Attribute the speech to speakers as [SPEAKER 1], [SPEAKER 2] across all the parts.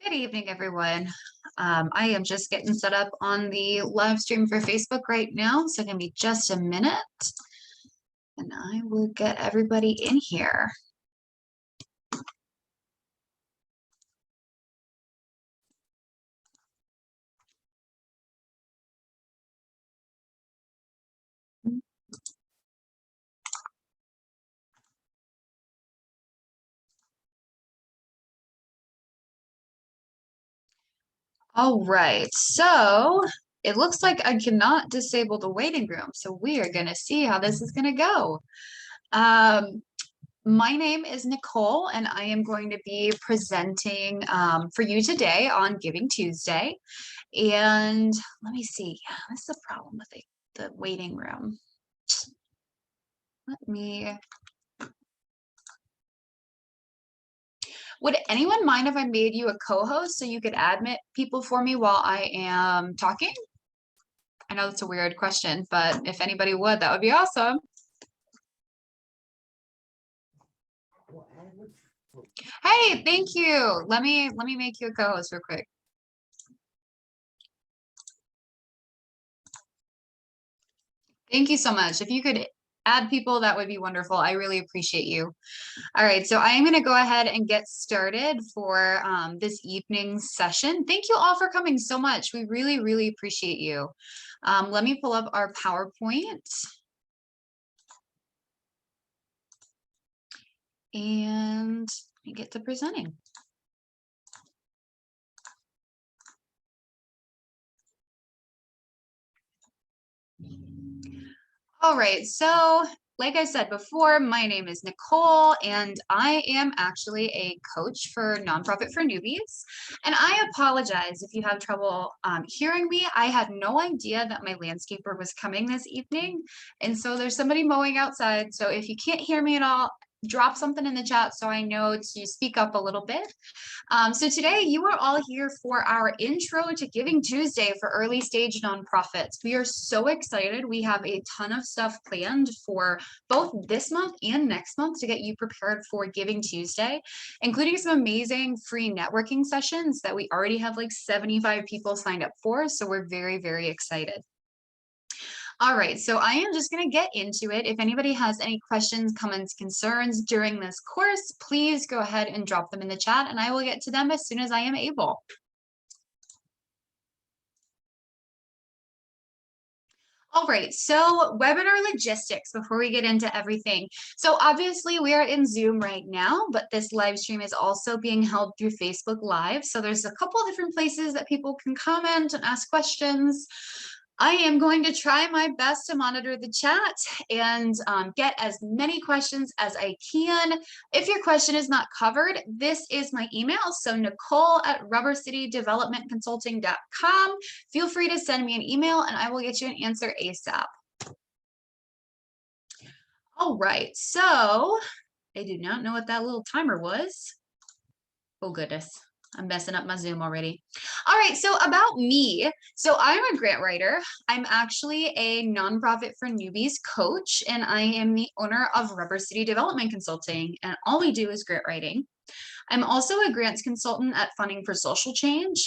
[SPEAKER 1] Good evening, everyone. I am just getting set up on the live stream for Facebook right now, so give me just a minute and I will get everybody in here. All right, so it looks like I cannot disable the waiting room, so we are going to see how this is going to go. My name is Nicole, and I am going to be presenting for you today on Giving Tuesday. And let me see, what's the problem with the waiting room? Would anyone mind if I made you a co-host so you could admit people for me while I am talking? I know that's a weird question, but if anybody would, that would be awesome. Hey, thank you. Let me make you a co-host real quick. Thank you so much. If you could add people, that would be wonderful. I really appreciate you. All right, so I am going to go ahead and get started for this evening's session. Thank you all for coming so much. We really, really appreciate you. Let me pull up our PowerPoint. And get to presenting. All right, so like I said before, my name is Nicole, and I am actually a coach for Nonprofit for Newbies. And I apologize if you have trouble hearing me. I had no idea that my landscaper was coming this evening. And so there's somebody mowing outside. So if you can't hear me at all, drop something in the chat so I know to speak up a little bit. So today you are all here for our intro to Giving Tuesday for early stage nonprofits. We are so excited. We have a ton of stuff planned for both this month and next month to get you prepared for Giving Tuesday, including some amazing free networking sessions that we already have like 75 people signed up for. So we're very, very excited. All right, so I am just going to get into it. If anybody has any questions, comments, concerns during this course, please go ahead and drop them in the chat and I will get to them as soon as I am able. All right, so webinar logistics before we get into everything. So obviously we are in Zoom right now, but this live stream is also being held through Facebook Live. So there's a couple of different places that people can comment and ask questions. I am going to try my best to monitor the chat and get as many questions as I can. If your question is not covered, this is my email. So Nicole@rubbercitydevelopmentconsulting.com. Feel free to send me an email and I will get you an answer ASAP. All right, so I do not know what that little timer was. Oh goodness. I'm messing up my Zoom already. All right, so about me. So I'm a grant writer. I'm actually a Nonprofit for Newbies coach, and I am the owner of Rubber City Development Consulting, and all we do is grant writing. I'm also a grants consultant at Funding for Social Change,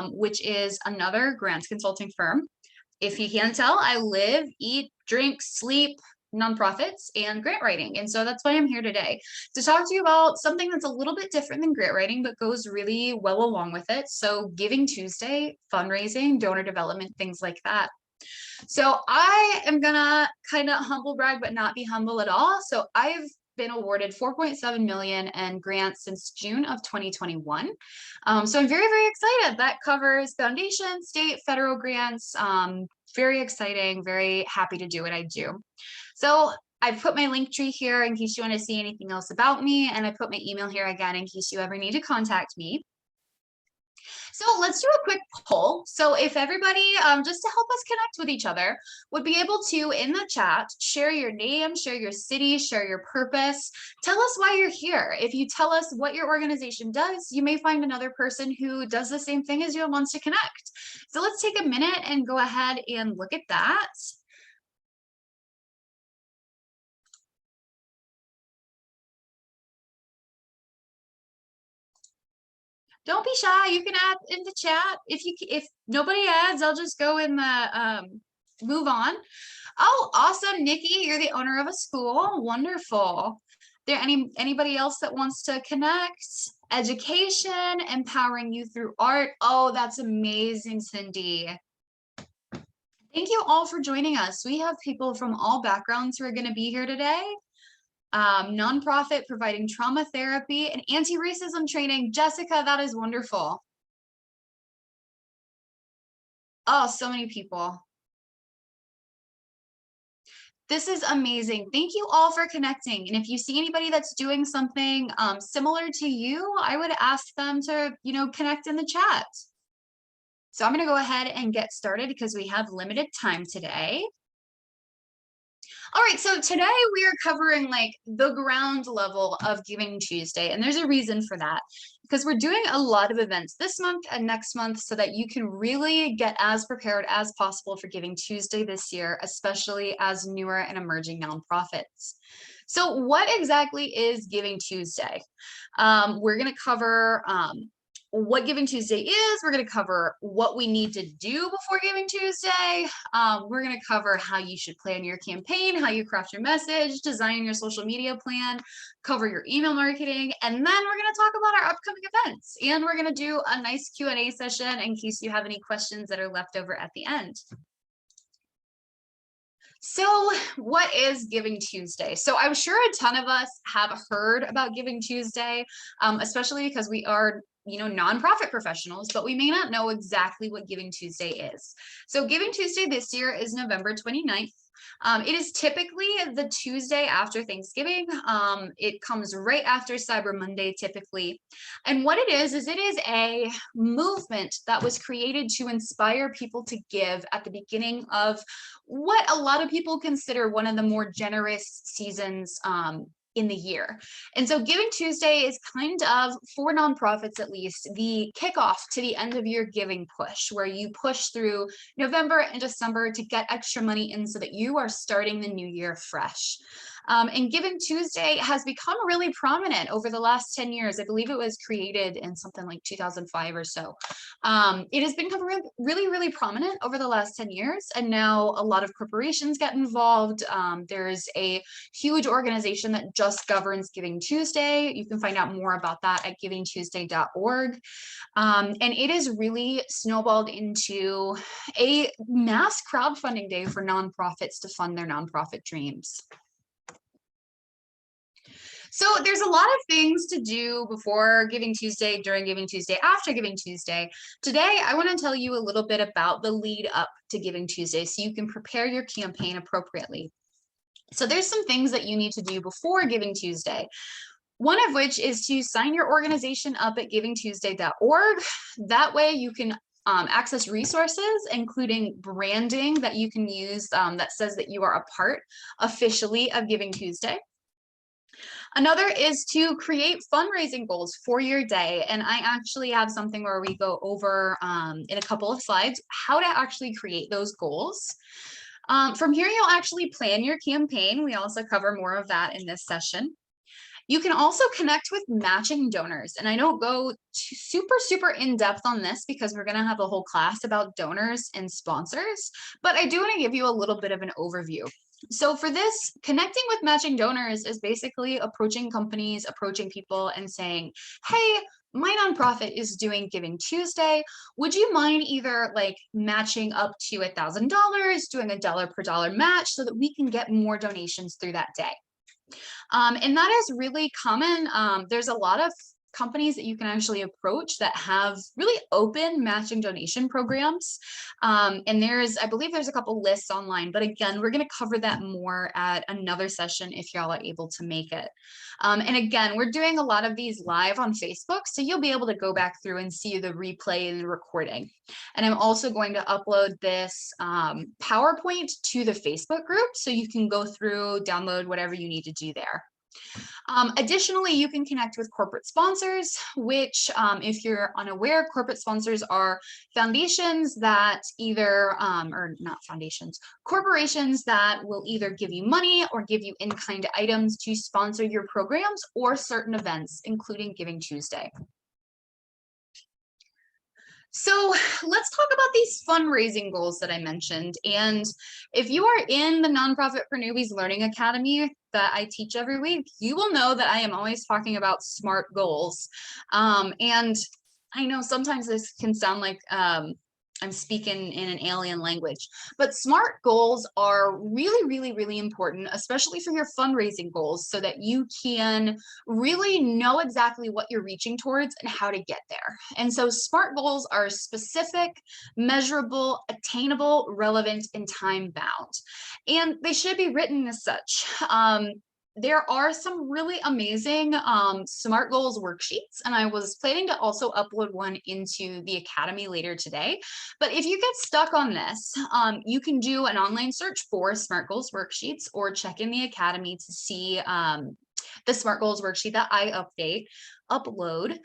[SPEAKER 1] which is another grants consulting firm. If you can't tell, I live, eat, drink, sleep, nonprofits and grant writing. And so that's why I'm here today to talk to you about something that's a little bit different than grant writing, but goes really well along with it. So Giving Tuesday, fundraising, donor development, things like that. So I am gonna kind of humble brag, but not be humble at all. So I've been awarded 4.7 million in grants since June of 2021. So I'm very, very excited. That covers foundation, state, federal grants. Very exciting, very happy to do what I do. So I've put my link tree here in case you want to see anything else about me, and I put my email here again in case you ever need to contact me. So let's do a quick poll. So if everybody, just to help us connect with each other, would be able to, in the chat, share your name, share your city, share your purpose, tell us why you're here. If you tell us what your organization does, you may find another person who does the same thing as you and wants to connect. So let's take a minute and go ahead and look at that. don't be shy. You can add in the chat. If nobody adds, I'll just go in the move on. Oh, awesome, Nikki. You're the owner of a school. Wonderful. There anybody else that wants to connect? Education, empowering you through art. Oh, that's amazing, Cindy. Thank you all for joining us. We have people from all backgrounds who are going to be here today. Nonprofit providing trauma therapy and anti-racism training. Jessica, that is wonderful. Oh, so many people. This is amazing. Thank you all for connecting. And if you see anybody that's doing something similar to you, I would ask them to, connect in the chat. So I'm going to go ahead and get started because we have limited time today. All right, so today we are covering like the ground level of Giving Tuesday, and there's a reason for that because we're doing a lot of events this month and next month so that you can really get as prepared as possible for Giving Tuesday this year, especially as newer and emerging nonprofits. So what exactly is Giving Tuesday? We're going to cover what Giving Tuesday is. We're going to cover what we need to do before Giving Tuesday. We're going to cover how you should plan your campaign, how you craft your message, design your social media plan, cover your email marketing, and then we're going to talk about our upcoming events. And we're going to do a nice Q&A session in case you have any questions that are left over at the end. So what is Giving Tuesday? So I'm sure a ton of us have heard about Giving Tuesday, especially because we are nonprofit professionals, but we may not know exactly what Giving Tuesday is. So Giving Tuesday this year is November 29th. It is typically the Tuesday after Thanksgiving. It comes right after Cyber Monday typically. And what it is it is a movement that was created to inspire people to give at the beginning of what a lot of people consider one of the more generous seasons in the year. And so Giving Tuesday is kind of, for nonprofits at least, the kickoff to the end of year giving push, where you push through November and December to get extra money in so that you are starting the new year fresh. And Giving Tuesday has become really prominent over the last 10 years. I believe it was created in something like 2005 or so. It has become really, really prominent over the last 10 years. And now a lot of corporations get involved. There's a huge organization that just governs Giving Tuesday. You can find out more about that at givingtuesday.org. And it is really snowballed into a mass crowdfunding day for nonprofits to fund their nonprofit dreams. So there's a lot of things to do before Giving Tuesday, during Giving Tuesday, after Giving Tuesday. Today, I want to tell you a little bit about the lead up to Giving Tuesday so you can prepare your campaign appropriately. So there's some things that you need to do before Giving Tuesday. One of which is to sign your organization up at givingtuesday.org. That way you can access resources, including branding that you can use that says that you are a part officially of Giving Tuesday. Another is to create fundraising goals for your day. And I actually have something where we go over in a couple of slides how to actually create those goals. From here, you'll actually plan your campaign. We also cover more of that in this session. You can also connect with matching donors. And I don't go super in depth on this because we're going to have a whole class about donors and sponsors, but I do want to give you a little bit of an overview. So for this, connecting with matching donors is basically approaching companies, approaching people and saying, hey, my nonprofit is doing Giving Tuesday. Would you mind either like matching up to $1,000, doing a dollar per dollar match so that we can get more donations through that day? And that is really common. There's a lot of companies that you can actually approach that have really open matching donation programs. And I believe there's a couple lists online, but again, we're going to cover that more at another session if y'all are able to make it. And again, we're doing a lot of these live on Facebook, so you'll be able to go back through and see the replay and the recording. And I'm also going to upload this PowerPoint to the Facebook group, so you can go through, download whatever you need to do there. Additionally, you can connect with corporate sponsors, which if you're unaware, corporate sponsors are foundations that either, or not foundations, corporations that will either give you money or give you in-kind items to sponsor your programs or certain events, including Giving Tuesday. So let's talk about these fundraising goals that I mentioned. And if you are in the Nonprofit for Newbies Learning Academy that I teach every week, you will know that I am always talking about SMART goals. And I know sometimes this can sound like I'm speaking in an alien language, but SMART goals are really, really, really important, especially for your fundraising goals, so that you can really know exactly what you're reaching towards and how to get there. And so SMART goals are specific, measurable, attainable, relevant, and time bound. And they should be written as such. There are some really amazing SMART goals worksheets, and I was planning to also upload one into the Academy later today. But if you get stuck on this, you can do an online search for SMART goals worksheets or check in the Academy to see the SMART goals worksheet that I upload.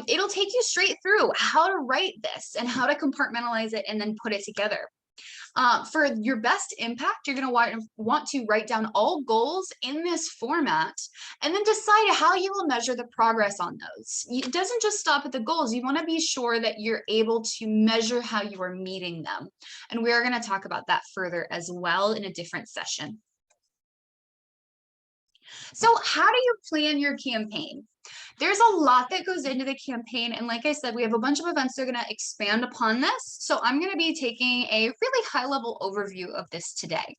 [SPEAKER 1] It'll take you straight through how to write this and how to compartmentalize it and then put it together. For your best impact, you're going to want to write down all goals in this format and then decide how you will measure the progress on those. It doesn't just stop at the goals. You want to be sure that you're able to measure how you are meeting them. And we are going to talk about that further as well in a different session. So how do you plan your campaign? There's a lot that goes into the campaign. And like I said, we have a bunch of events that are going to expand upon this. So I'm going to be taking a really high level overview of this today.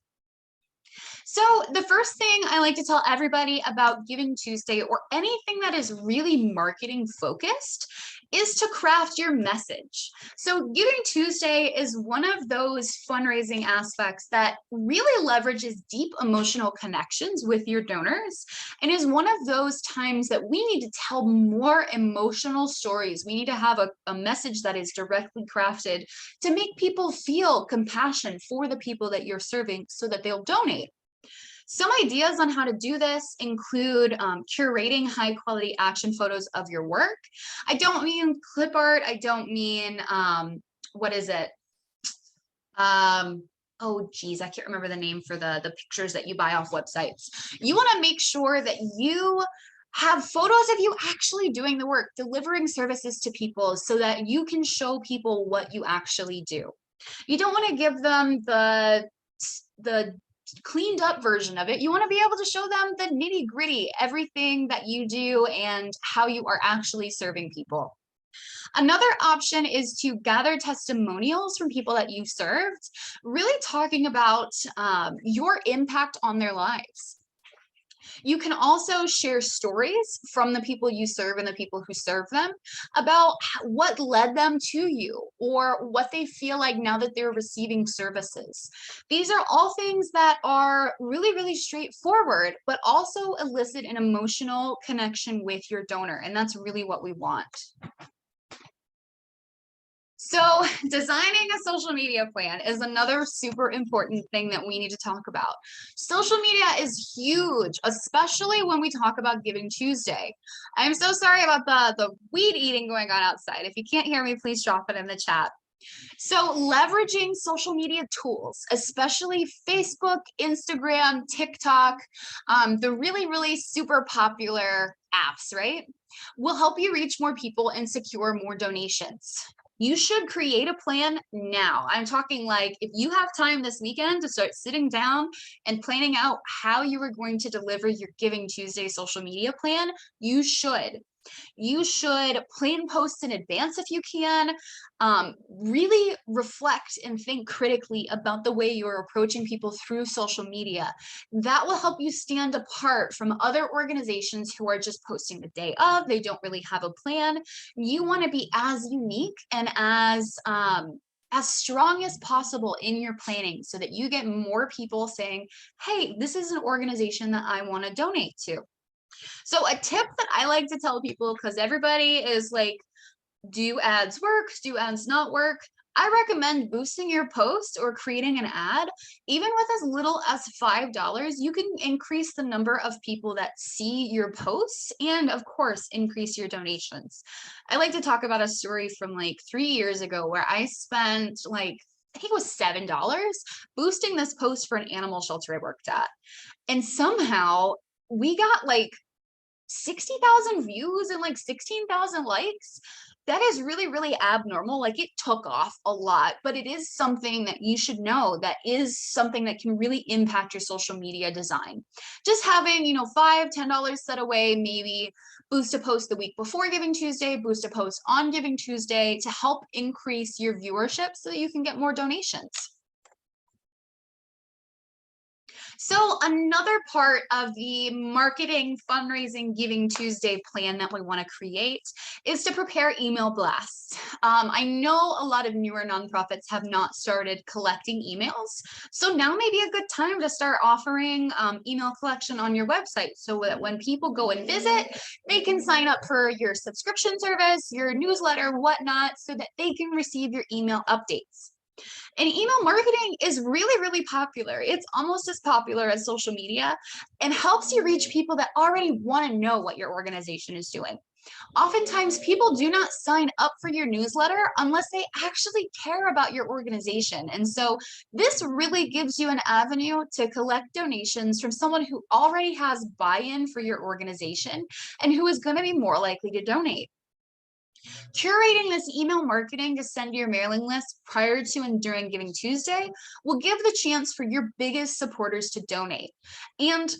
[SPEAKER 1] So the first thing I like to tell everybody about Giving Tuesday or anything that is really marketing focused is to craft your message. So Giving Tuesday is one of those fundraising aspects that really leverages deep emotional connections with your donors and is one of those times that we need to tell more emotional stories. We need to have a message that is directly crafted to make people feel compassion for the people that you're serving so that they'll donate. Some ideas on how to do this include curating high quality action photos of your work. I don't mean clip art. I don't mean, what is it? Oh geez, I can't remember the name for the pictures that you buy off websites. You want to make sure that you have photos of you actually doing the work, delivering services to people so that you can show people what you actually do. You don't want to give them the cleaned up version of it. You want to be able to show them the nitty gritty, everything that you do and how you are actually serving people. Another option is to gather testimonials from people that you served, really talking about your impact on their lives. You can also share stories from the people you serve and the people who serve them about what led them to you or what they feel like now that they're receiving services. These are all things that are really, really straightforward, but also elicit an emotional connection with your donor. And that's really what we want. So designing a social media plan is another super important thing that we need to talk about. Social media is huge, especially when we talk about Giving Tuesday. I'm so sorry about the weed eating going on outside. If you can't hear me, please drop it in the chat. So leveraging social media tools, especially Facebook, Instagram, TikTok, the really, really super popular apps, right, will help you reach more people and secure more donations. You should create a plan now. I'm talking like if you have time this weekend to start sitting down and planning out how you are going to deliver your Giving Tuesday social media plan, you should. You should plan posts in advance if you can. Really reflect and think critically about the way you're approaching people through social media. That will help you stand apart from other organizations who are just posting the day of. They don't really have a plan. You want to be as unique and as strong as possible in your planning so that you get more people saying, hey, this is an organization that I want to donate to. So a tip that I like to tell people, because everybody is like, do ads work? Do ads not work? I recommend boosting your post or creating an ad. Even with as little as $5, you can increase the number of people that see your posts and of course, increase your donations. I like to talk about a story from like 3 years ago where I spent like, I think it was $7 boosting this post for an animal shelter I worked at. And somehow we got like 60,000 views and like 16,000 likes. that is really, really abnormal. Like, it took off a lot, but it is something that you should know that is something that can really impact your social media design. Just having, you know, $5, $10 set away, maybe boost a post the week before Giving Tuesday, boost a post on Giving Tuesday to help increase your viewership so that you can get more donations. So another part of the marketing, fundraising, Giving Tuesday plan that we want to create is to prepare email blasts. I know a lot of newer nonprofits have not started collecting emails, so now may be a good time to start offering email collection on your website so that when people go and visit, they can sign up for your subscription service, your newsletter, whatnot, so that they can receive your email updates. And email marketing is really, really popular. It's almost as popular as social media and helps you reach people that already want to know what your organization is doing. Oftentimes, people do not sign up for your newsletter unless they actually care about your organization. And so this really gives you an avenue to collect donations from someone who already has buy-in for your organization and who is going to be more likely to donate. Curating this email marketing to send to your mailing list prior to and during Giving Tuesday will give the chance for your biggest supporters to donate. And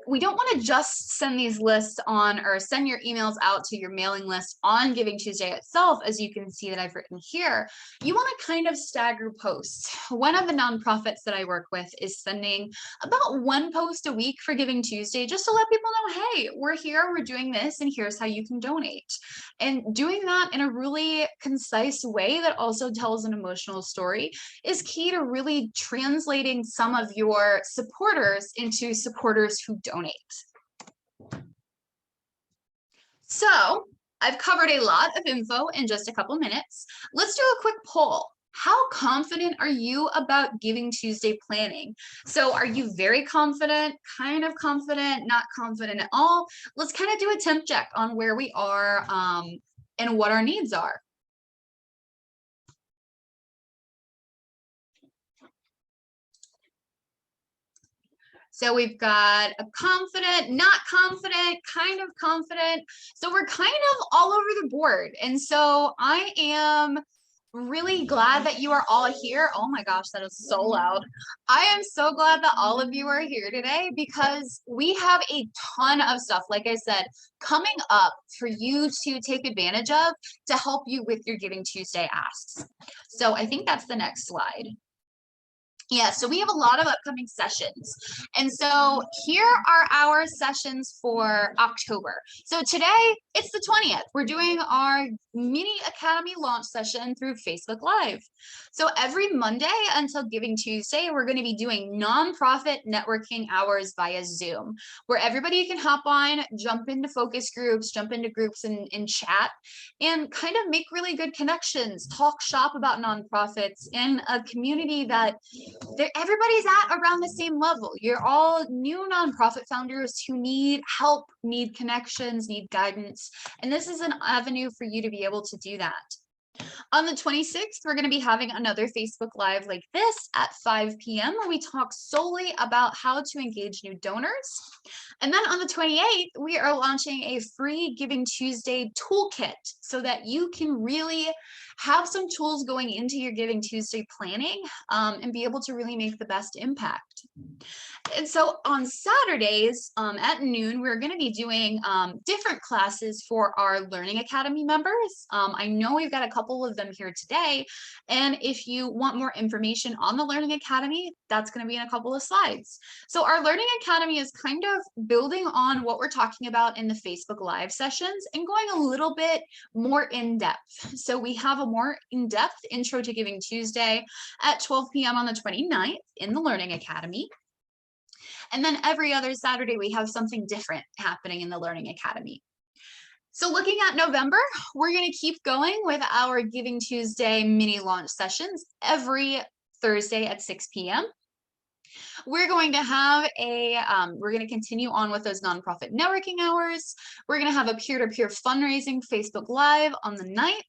[SPEAKER 1] we don't want to just send these lists on or send your emails out to your mailing list on Giving Tuesday itself, as you can see that I've written here. You want to kind of stagger posts. One of the nonprofits that I work with is sending about one post a week for Giving Tuesday, just to let people know, hey, we're here, we're doing this, and here's how you can donate. And doing that in a really concise way that also tells an emotional story is key to really translating some of your supporters into supporters who donate. So I've covered a lot of info in just a couple minutes. Let's do a quick poll. How confident are you about Giving Tuesday planning? So are you very confident, kind of confident, not confident at all? Let's kind of do a temp check on where we are and what our needs are. So we've got a confident, not confident, kind of confident. So we're kind of all over the board. And so I am really glad that you are all here. Oh my gosh, that is so loud. I am so glad that all of you are here today because we have a ton of stuff, like I said, coming up for you to take advantage of to help you with your Giving Tuesday asks. So I think that's the next slide. Yeah, so we have a lot of upcoming sessions. And so here are our sessions for October. So today, it's the 20th. We're doing our mini academy launch session through Facebook Live. So every Monday until Giving Tuesday, we're going to be doing nonprofit networking hours via Zoom, where everybody can hop on, jump into focus groups, jump into groups in chat, and kind of make really good connections, talk shop about nonprofits in a community that everybody's at around the same level. You're all new nonprofit founders who need help, need connections, need guidance. And this is an avenue for you to be able to do that. On the 26th, we're going to be having another Facebook Live like this at 5 p.m. where we talk solely about how to engage new donors. And then on the 28th, we are launching a free Giving Tuesday toolkit so that you can really have some tools going into your Giving Tuesday planning and be able to really make the best impact. And so on Saturdays at noon, we're going to be doing different classes for our Learning Academy members. I know we've got a couple of them here today. And if you want more information on the Learning Academy, that's going to be in a couple of slides. So our Learning Academy is kind of building on what we're talking about in the Facebook Live sessions and going a little bit more in depth. So we have a more in-depth intro to Giving Tuesday at 12 p.m. on the 29th in the Learning Academy. And then every other Saturday, we have something different happening in the Learning Academy. So looking at November, we're going to keep going with our Giving Tuesday mini launch sessions every Thursday at 6 p.m. We're going to have we're going to continue on with those nonprofit networking hours. We're going to have a peer-to-peer fundraising Facebook Live on the 9th.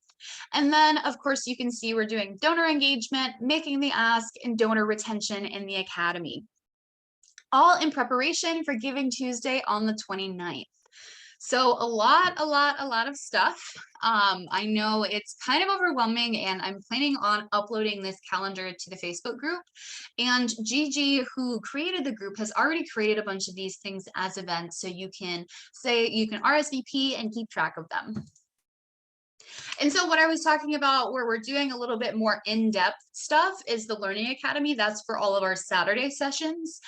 [SPEAKER 1] And then, of course, you can see we're doing donor engagement, making the ask, and donor retention in the Academy, all in preparation for Giving Tuesday on the 29th. So a lot of stuff. I know it's kind of overwhelming, and I'm planning on uploading this calendar to the Facebook group. And Gigi, who created the group, has already created a bunch of these things as events, so you can RSVP and keep track of them. And so what I was talking about, where we're doing a little bit more in-depth stuff, is the Learning Academy. That's for all of our Saturday sessions.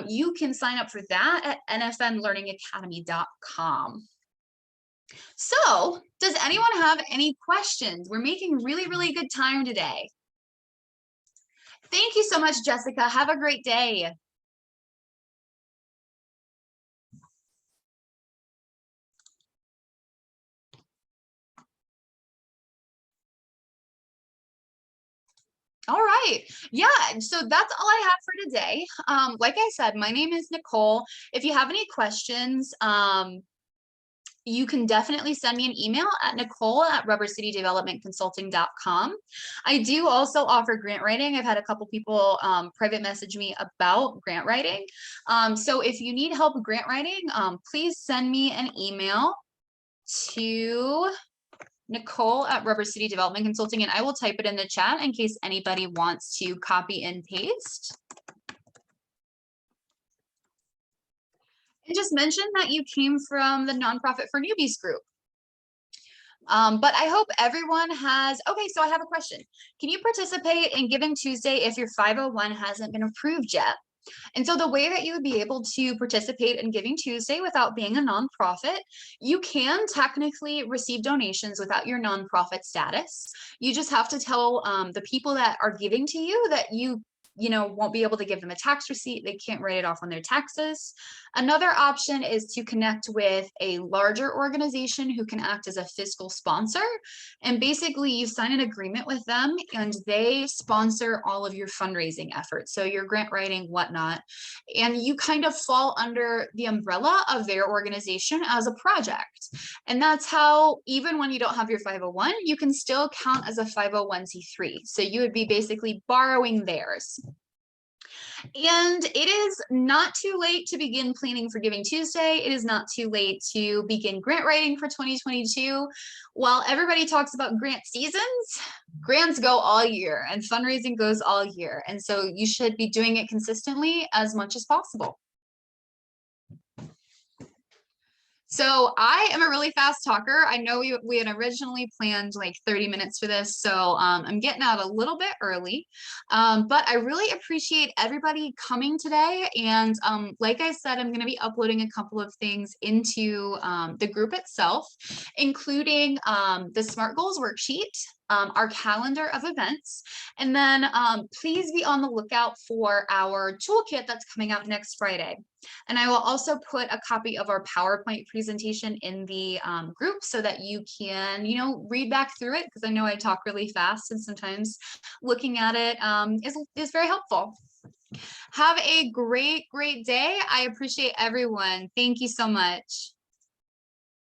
[SPEAKER 1] You can sign up for that at nfnlearningacademy.com. So does anyone have any questions? We're making really good time today. Thank you so much, Jessica. Have a great day. All right. Yeah. So that's all I have for today. Like I said, my name is Nicole. If you have any questions, you can definitely send me an email at nicole@rubbercitydevelopmentconsulting.com. I do also offer grant writing. I've had a couple people private message me about grant writing. So if you need help with grant writing, please send me an email to Nicole@Rubber City Development Consulting, and I will type it in the chat in case anybody wants to copy and paste. And just mention that you came from the Nonprofit for Newbies group. But I hope everyone has, okay, so I have a question. Can you participate in Giving Tuesday if your 501 hasn't been approved yet? And so the way that you would be able to participate in Giving Tuesday without being a nonprofit, you can technically receive donations without your nonprofit status. You just have to tell the people that are giving to you that you won't be able to give them a tax receipt. They can't write it off on their taxes. Another option is to connect with a larger organization who can act as a fiscal sponsor. And basically you sign an agreement with them and they sponsor all of your fundraising efforts. So your grant writing, whatnot, and you kind of fall under the umbrella of their organization as a project. And that's how, even when you don't have your 501, you can still count as a 501c3. So you would be basically borrowing theirs. And it is not too late to begin planning for Giving Tuesday. It is not too late to begin grant writing for 2022. While everybody talks about grant seasons, grants go all year and fundraising goes all year. And so you should be doing it consistently as much as possible. So I am a really fast talker. I know we had originally planned like 30 minutes for this, so I'm getting out a little bit early, but I really appreciate everybody coming today. And like I said, I'm going to be uploading a couple of things into the group itself, including the SMART Goals worksheet, our calendar of events, and then please be on the lookout for our toolkit that's coming out next Friday. And I will also put a copy of our PowerPoint presentation in the group so that you can, read back through it, because I know I talk really fast and sometimes looking at it is very helpful. Have a great day. I appreciate everyone. Thank you so much.